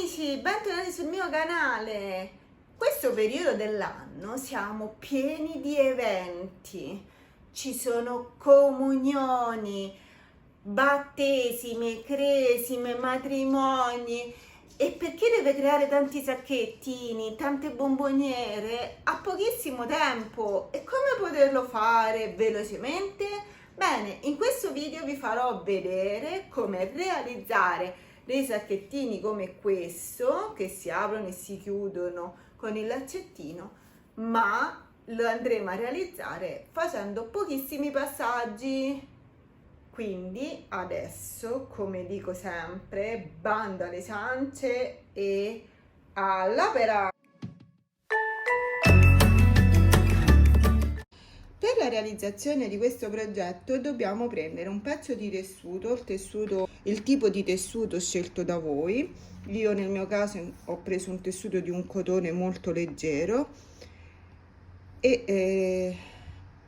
amici, bentornati sul mio canale. Questo periodo dell'anno siamo pieni di eventi. Ci sono comunioni, battesime, cresime, matrimoni. E per chi deve creare tanti sacchettini, tante bomboniere, ha pochissimo tempo. E come poterlo fare velocemente? Bene, in questo video vi farò vedere come realizzare dei sacchettini come questo, che si aprono e si chiudono con il laccettino, ma lo andremo a realizzare facendo pochissimi passaggi. Quindi adesso, come dico sempre, bando alle ciance e all'opera! Per la realizzazione di questo progetto dobbiamo prendere un pezzo di tessuto, il tipo di tessuto scelto da voi. Io nel mio caso ho preso un tessuto di un cotone molto leggero e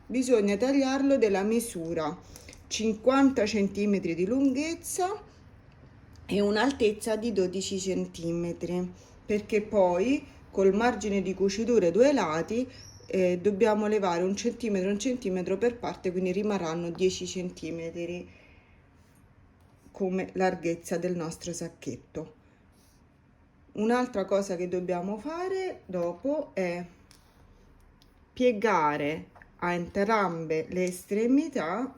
bisogna tagliarlo della misura 50 cm di lunghezza e un'altezza di 12 cm, perché poi col margine di cucitura ai due lati dobbiamo levare un centimetro per parte, quindi rimarranno 10 cm come larghezza del nostro sacchetto. Un'altra cosa che dobbiamo fare dopo è piegare a entrambe le estremità.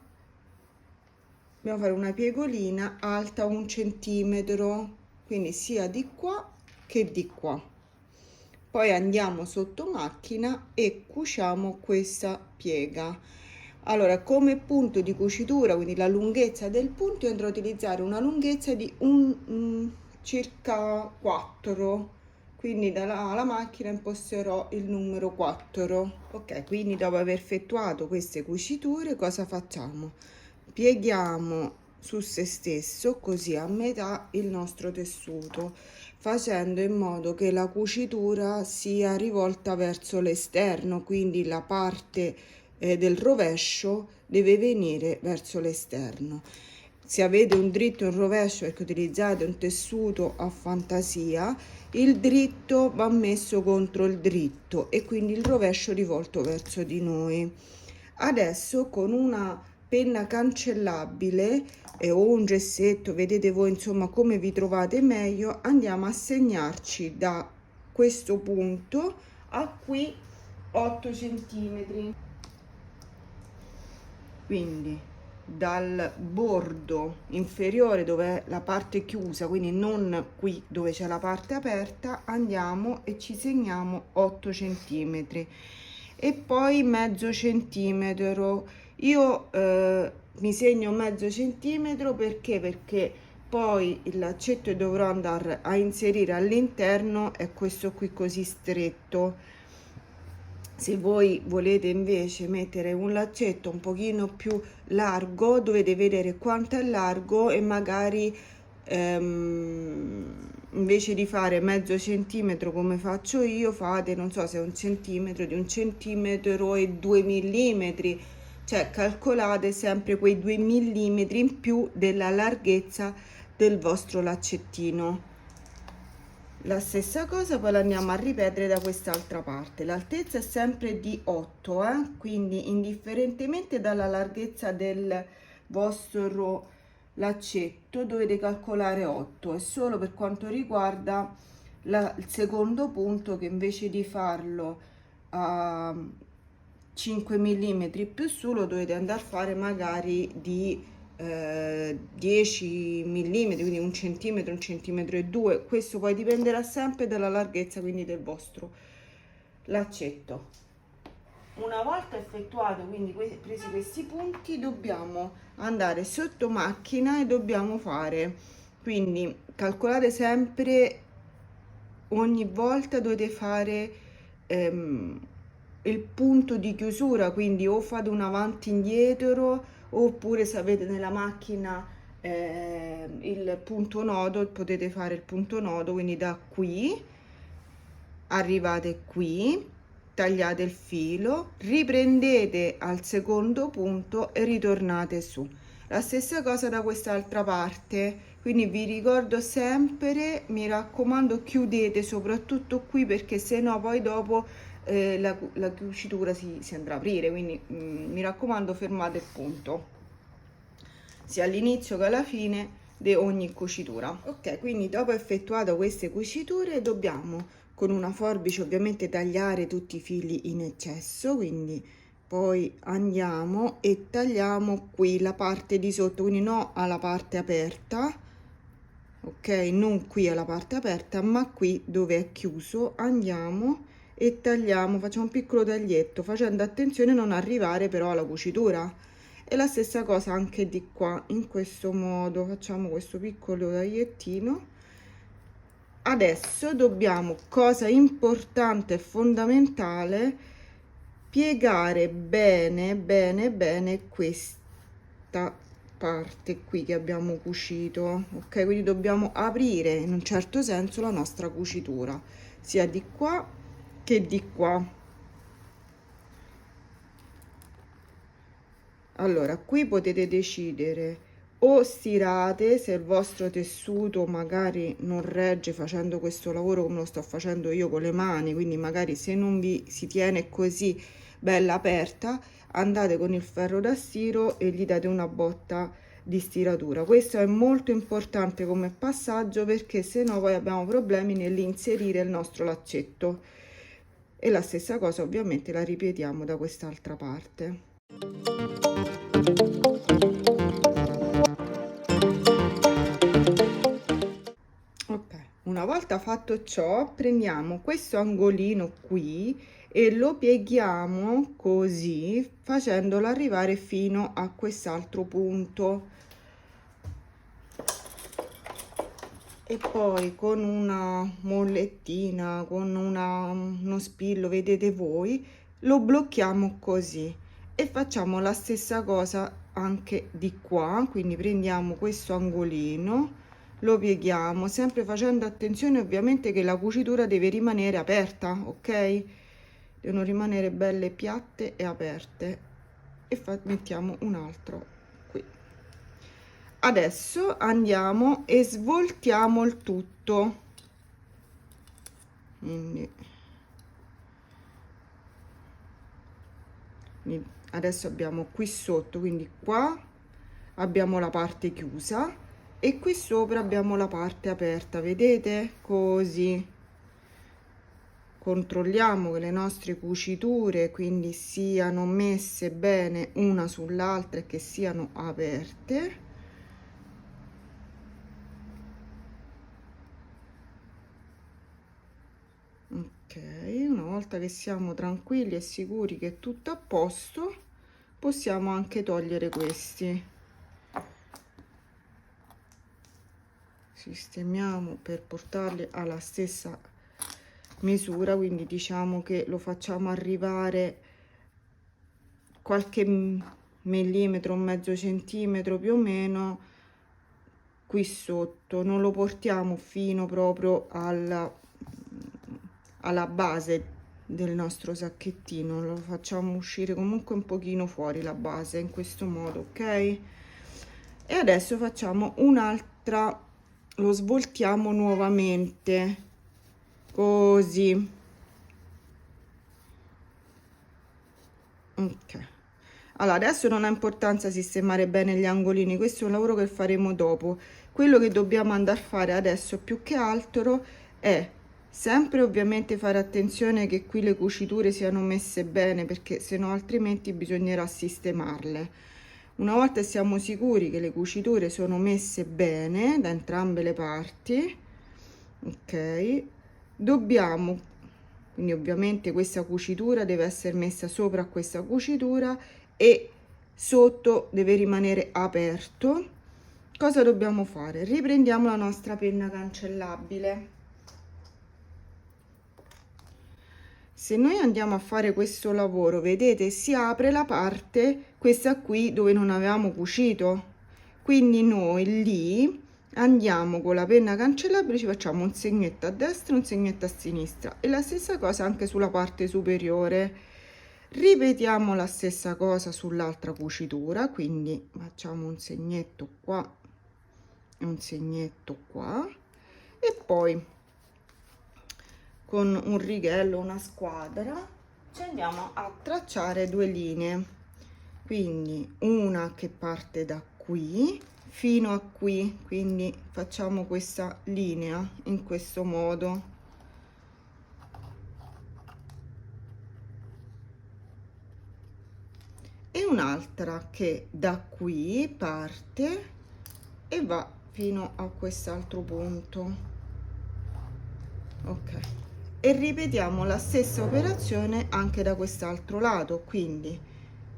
Dobbiamo fare una piegolina alta 1 centimetro, quindi sia di qua che di qua. Poi andiamo sotto macchina e cuciamo questa piega. Allora, come punto di cucitura, quindi la lunghezza del punto, io andrò a utilizzare una lunghezza di circa 4, quindi dalla macchina imposterò il numero 4. Ok, quindi dopo aver effettuato queste cuciture, cosa facciamo? Pieghiamo su se stesso, così a metà, il nostro tessuto, facendo in modo che la cucitura sia rivolta verso l'esterno, quindi la parte del rovescio deve venire verso l'esterno. Se avete un dritto e un rovescio perché utilizzate un tessuto a fantasia, il dritto va messo contro il dritto e quindi il rovescio rivolto verso di noi. Adesso con una penna cancellabile o un gessetto, vedete voi insomma come vi trovate meglio, andiamo a segnarci da questo punto a qui 8 centimetri, quindi dal bordo inferiore dove è la parte chiusa, quindi non qui dove c'è la parte aperta, andiamo e ci segniamo 8 centimetri e poi mezzo centimetro. Io mi segno mezzo centimetro perché poi il laccetto che dovrò andare a inserire all'interno è questo qui così stretto. Se voi volete invece mettere un laccetto un pochino più largo, dovete vedere quanto è largo e magari invece di fare mezzo centimetro come faccio io, fate, non so se è un centimetro, di 1 centimetro e 2 millimetri, cioè calcolate sempre quei 2 millimetri in più della larghezza del vostro laccettino. La stessa cosa poi la andiamo a ripetere da quest'altra parte. L'altezza è sempre di 8, quindi indifferentemente dalla larghezza del vostro laccetto dovete calcolare 8. È solo per quanto riguarda il secondo punto, che invece di farlo a 5 mm più su lo dovete andare a fare magari di 10 mm, quindi 1 centimetro, 1 centimetro e 2. Questo poi dipenderà sempre dalla larghezza quindi del vostro laccetto. Una volta effettuato, quindi presi questi punti, dobbiamo andare sotto macchina e dobbiamo fare, quindi calcolate sempre, ogni volta dovete fare il punto di chiusura, quindi o fate un avanti indietro, oppure se avete nella macchina il punto nodo, potete fare il punto nodo, quindi da qui arrivate qui, tagliate il filo, riprendete al secondo punto e ritornate su. La stessa cosa da quest'altra parte, quindi vi ricordo sempre, mi raccomando, chiudete soprattutto qui, perché se no poi dopo la cucitura si andrà a aprire, quindi mi raccomando, fermate il punto sia all'inizio che alla fine di ogni cucitura. Ok, quindi dopo effettuato queste cuciture dobbiamo con una forbice ovviamente tagliare tutti i fili in eccesso, quindi poi andiamo e tagliamo qui la parte di sotto, quindi no alla parte aperta, ok, non qui alla parte aperta, ma qui dove è chiuso andiamo e tagliamo, facciamo un piccolo taglietto facendo attenzione a non arrivare però alla cucitura. E la stessa cosa anche di qua, in questo modo facciamo questo piccolo tagliettino. Adesso dobbiamo, cosa importante e fondamentale, piegare bene questa parte qui che abbiamo cucito, ok? Quindi dobbiamo aprire in un certo senso la nostra cucitura sia di qua che di qua. Allora, qui potete decidere o stirate se il vostro tessuto magari non regge facendo questo lavoro come lo sto facendo io con le mani, quindi magari se non vi si tiene così bella aperta, andate con il ferro da stiro e gli date una botta di stiratura. Questo è molto importante come passaggio, perché se no poi abbiamo problemi nell'inserire il nostro laccetto. E la stessa cosa ovviamente la ripetiamo da quest'altra parte. Ok, una volta fatto ciò, prendiamo questo angolino qui e lo pieghiamo così, facendolo arrivare fino a quest'altro punto. E poi con una mollettina, con uno spillo, vedete voi, lo blocchiamo così e facciamo la stessa cosa anche di qua. Quindi prendiamo questo angolino, lo pieghiamo, sempre facendo attenzione ovviamente che la cucitura deve rimanere aperta, ok? Devono rimanere belle piatte e aperte. E mettiamo un altro qui. Adesso andiamo e svoltiamo il tutto. Quindi adesso abbiamo qui sotto, quindi qua abbiamo la parte chiusa e qui sopra abbiamo la parte aperta, vedete? Così controlliamo che le nostre cuciture quindi siano messe bene una sull'altra e che siano aperte. Ok, una volta che siamo tranquilli e sicuri che è tutto a posto, possiamo anche togliere questi. Sistemiamo per portarli alla stessa misura, quindi diciamo che lo facciamo arrivare qualche millimetro, un mezzo centimetro più o meno qui sotto, non lo portiamo fino proprio alla base del nostro sacchettino, lo facciamo uscire comunque un pochino fuori la base in questo modo, ok? E adesso facciamo un'altra, lo svoltiamo nuovamente così, ok. Allora adesso non ha importanza sistemare bene gli angolini, questo è un lavoro che faremo dopo. Quello che dobbiamo andare a fare adesso più che altro è sempre ovviamente fare attenzione che qui le cuciture siano messe bene, perché se no altrimenti bisognerà sistemarle. Una volta siamo sicuri che le cuciture sono messe bene da entrambe le parti, ok, dobbiamo, quindi ovviamente questa cucitura deve essere messa sopra questa cucitura e sotto deve rimanere aperto. Cosa dobbiamo fare? Riprendiamo la nostra penna cancellabile. Se noi andiamo a fare questo lavoro, vedete, si apre la parte, questa qui, dove non avevamo cucito. Quindi noi lì andiamo con la penna cancellabile, ci facciamo un segnetto a destra e un segnetto a sinistra. E la stessa cosa anche sulla parte superiore. Ripetiamo la stessa cosa sull'altra cucitura, quindi facciamo un segnetto qua un segnetto qua e poi con un righello, una squadra, ci andiamo a tracciare due linee, quindi una che parte da qui fino a qui, quindi facciamo questa linea in questo modo, e un'altra che da qui parte e va fino a quest'altro punto. Ok, e ripetiamo la stessa operazione anche da quest'altro lato, quindi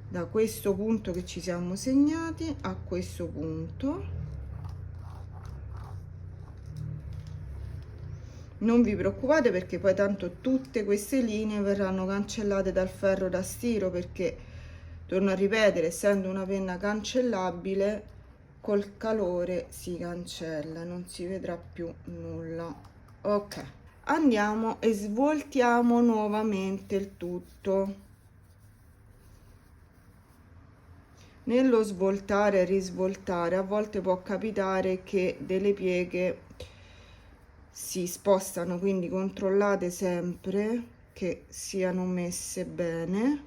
da questo punto che ci siamo segnati a questo punto. Non vi preoccupate perché poi tanto tutte queste linee verranno cancellate dal ferro da stiro, perché torno a ripetere, essendo una penna cancellabile, col calore si cancella, non si vedrà più nulla. Ok, andiamo e svoltiamo nuovamente il tutto. Nello svoltare e risvoltare a volte può capitare che delle pieghe si spostano, quindi controllate sempre che siano messe bene.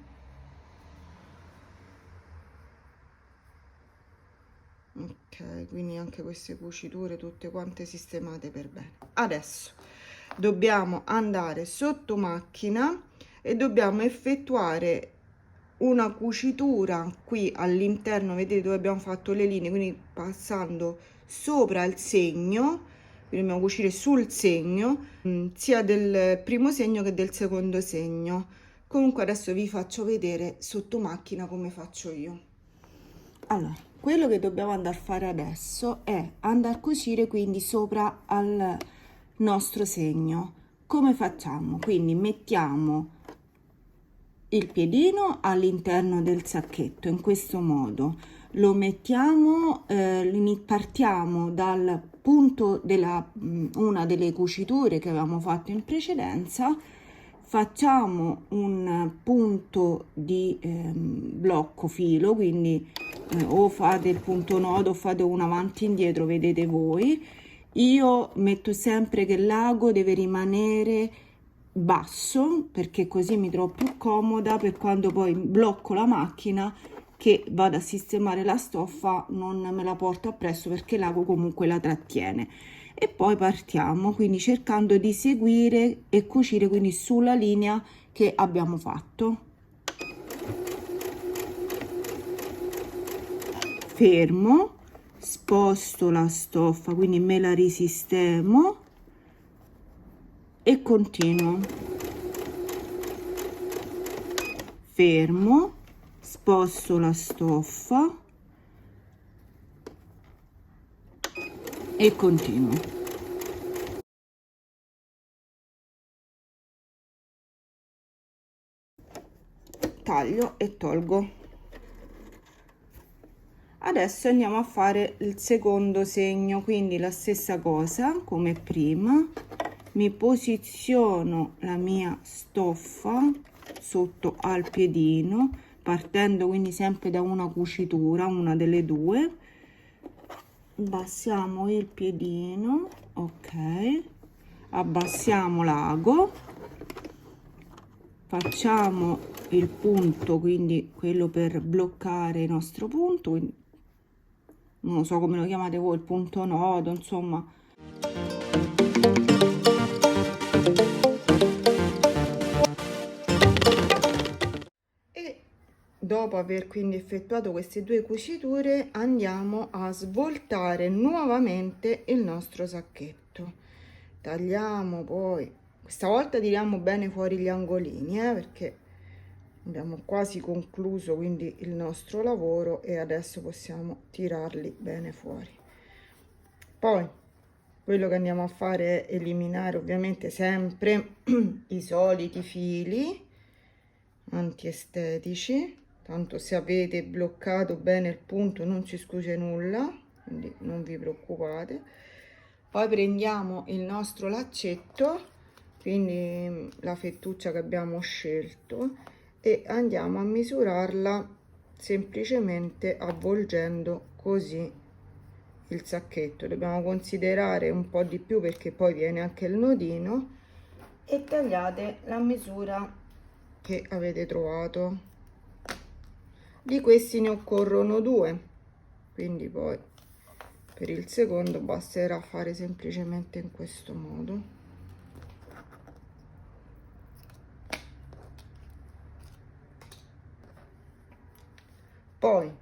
Ok, quindi anche queste cuciture tutte quante sistemate per bene. Adesso dobbiamo andare sotto macchina e dobbiamo effettuare una cucitura qui all'interno, vedete dove abbiamo fatto le linee, quindi passando sopra il segno, quindi dobbiamo cucire sul segno sia del primo segno che del secondo segno. Comunque adesso vi faccio vedere sotto macchina come faccio io. Allora, quello che dobbiamo andare a fare adesso è andare a cucire quindi sopra al nostro segno. Come facciamo? Quindi mettiamo il piedino all'interno del sacchetto in questo modo, lo mettiamo, partiamo dal punto della una delle cuciture che avevamo fatto in precedenza, facciamo un punto di blocco filo, quindi o fate il punto nodo o fate un avanti e indietro, vedete voi. Io metto sempre che l'ago deve rimanere basso perché così mi trovo più comoda per quando poi blocco la macchina, che vado a sistemare la stoffa non me la porto appresso perché l'ago comunque la trattiene. E poi partiamo quindi cercando di seguire e cucire quindi sulla linea che abbiamo fatto. Fermo, sposto la stoffa, quindi me la risistemo e continuo. Fermo, sposto la stoffa e continuo. Taglio e tolgo. Adesso andiamo a fare il secondo segno, quindi la stessa cosa come prima, mi posiziono la mia stoffa sotto al piedino, partendo quindi sempre da una cucitura, una delle due, abbassiamo il piedino, ok, abbassiamo l'ago, facciamo il punto, quindi quello per bloccare il nostro punto, quindi non so come lo chiamate voi, il punto nodo, insomma. E dopo aver quindi effettuato queste due cuciture andiamo a svoltare nuovamente il nostro sacchetto. Tagliamo poi, questa volta tiriamo bene fuori gli angolini, perché abbiamo quasi concluso quindi il nostro lavoro e adesso possiamo tirarli bene fuori. Poi quello che andiamo a fare è eliminare ovviamente sempre i soliti fili antiestetici, tanto se avete bloccato bene il punto non si scusa nulla, quindi non vi preoccupate. Poi prendiamo il nostro laccetto, quindi la fettuccia che abbiamo scelto, e andiamo a misurarla semplicemente avvolgendo così il sacchetto, dobbiamo considerare un po' di più perché poi viene anche il nodino, e tagliate la misura che avete trovato. Di questi ne occorrono 2, quindi poi per il secondo basterà fare semplicemente in questo modo. Poi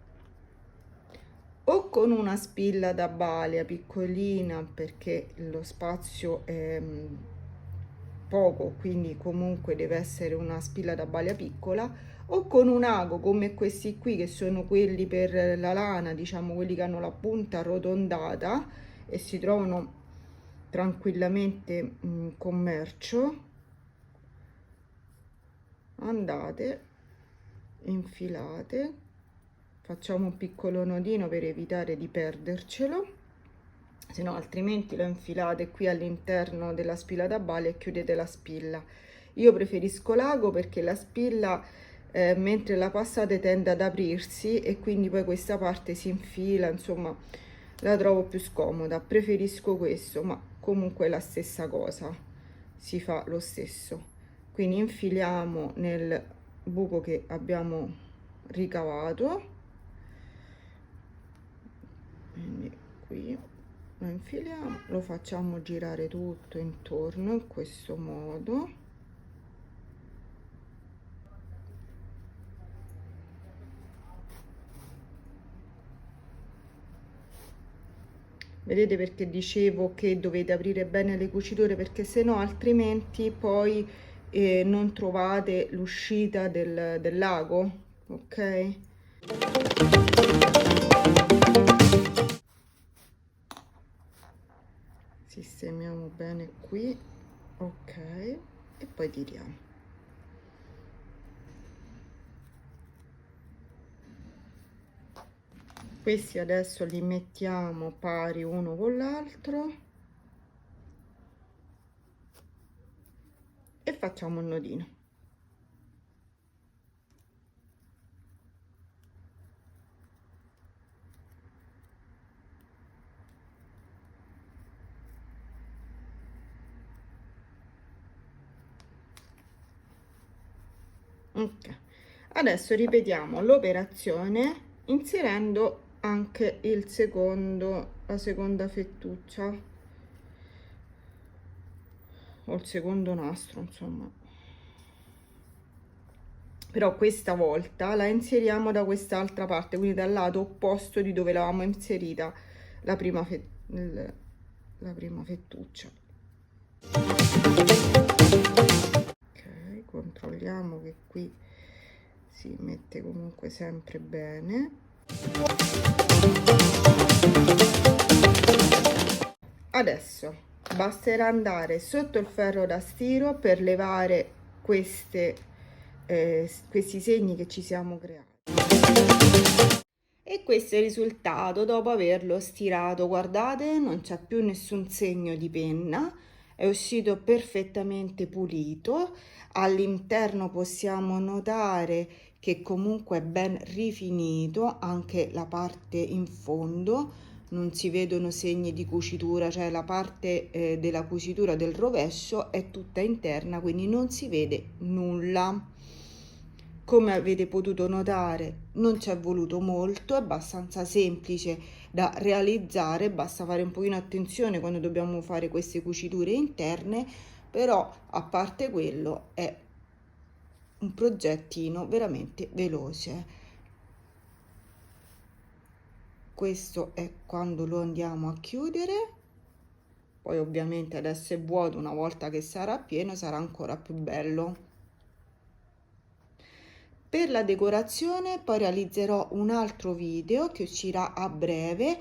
o con una spilla da balia piccolina, perché lo spazio è poco, quindi comunque deve essere una spilla da balia piccola, o con un ago come questi qui, che sono quelli per la lana, diciamo quelli che hanno la punta arrotondata e si trovano tranquillamente in commercio. Andate, infilate, facciamo un piccolo nodino per evitare di perdercelo, se no altrimenti lo infilate qui all'interno della spilla da balia e chiudete la spilla. Io preferisco l'ago perché la spilla mentre la passate tende ad aprirsi e quindi poi questa parte si infila, insomma la trovo più scomoda, preferisco questo, ma comunque è la stessa cosa, si fa lo stesso. Quindi infiliamo nel buco che abbiamo ricavato, quindi qui lo infiliamo, lo facciamo girare tutto intorno in questo modo. Vedete perché dicevo che dovete aprire bene le cuciture, perché se no altrimenti poi non trovate l'uscita del lago, ok? Sistemiamo bene qui, ok, e poi tiriamo. Questi adesso li mettiamo pari uno con l'altro e facciamo un nodino. Ok, adesso ripetiamo l'operazione inserendo anche il la seconda fettuccia o il secondo nastro, insomma, però questa volta la inseriamo da quest'altra parte, quindi dal lato opposto di dove l'avevamo inserita la prima fettuccia. Ok, controlliamo che qui si mette comunque sempre bene. Adesso basterà andare sotto il ferro da stiro per levare questi segni che ci siamo creati. E questo è il risultato dopo averlo stirato. Guardate, non c'è più nessun segno di penna, è uscito perfettamente pulito. All'interno possiamo notare che comunque è ben rifinito, anche la parte in fondo non si vedono segni di cucitura, cioè la parte della cucitura del rovescio è tutta interna, quindi non si vede nulla. Come avete potuto notare, non ci è voluto molto, è abbastanza semplice da realizzare, basta fare un pochino attenzione quando dobbiamo fare queste cuciture interne, però a parte quello è un progettino veramente veloce. Questo è quando lo andiamo a chiudere, poi ovviamente adesso è vuoto, una volta che sarà pieno sarà ancora più bello. Per la decorazione poi realizzerò un altro video che uscirà a breve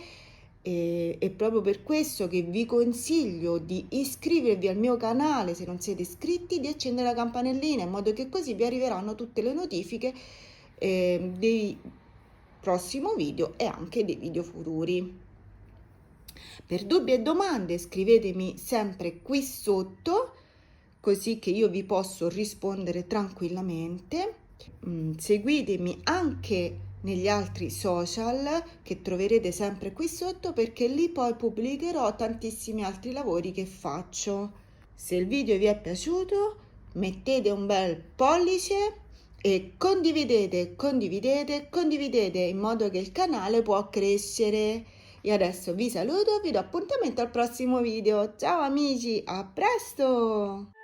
e proprio per questo che vi consiglio di iscrivervi al mio canale se non siete iscritti, di accendere la campanellina in modo che così vi arriveranno tutte le notifiche dei prossimi video e anche dei video futuri. Per dubbi e domande scrivetemi sempre qui sotto, così che io vi posso rispondere tranquillamente. Seguitemi anche negli altri social che troverete sempre qui sotto, perché lì poi pubblicherò tantissimi altri lavori che faccio. Se il video vi è piaciuto, mettete un bel pollice e condividete, condividete, condividete in modo che il canale può crescere. E adesso vi saluto, vi do appuntamento al prossimo video. Ciao amici, a presto!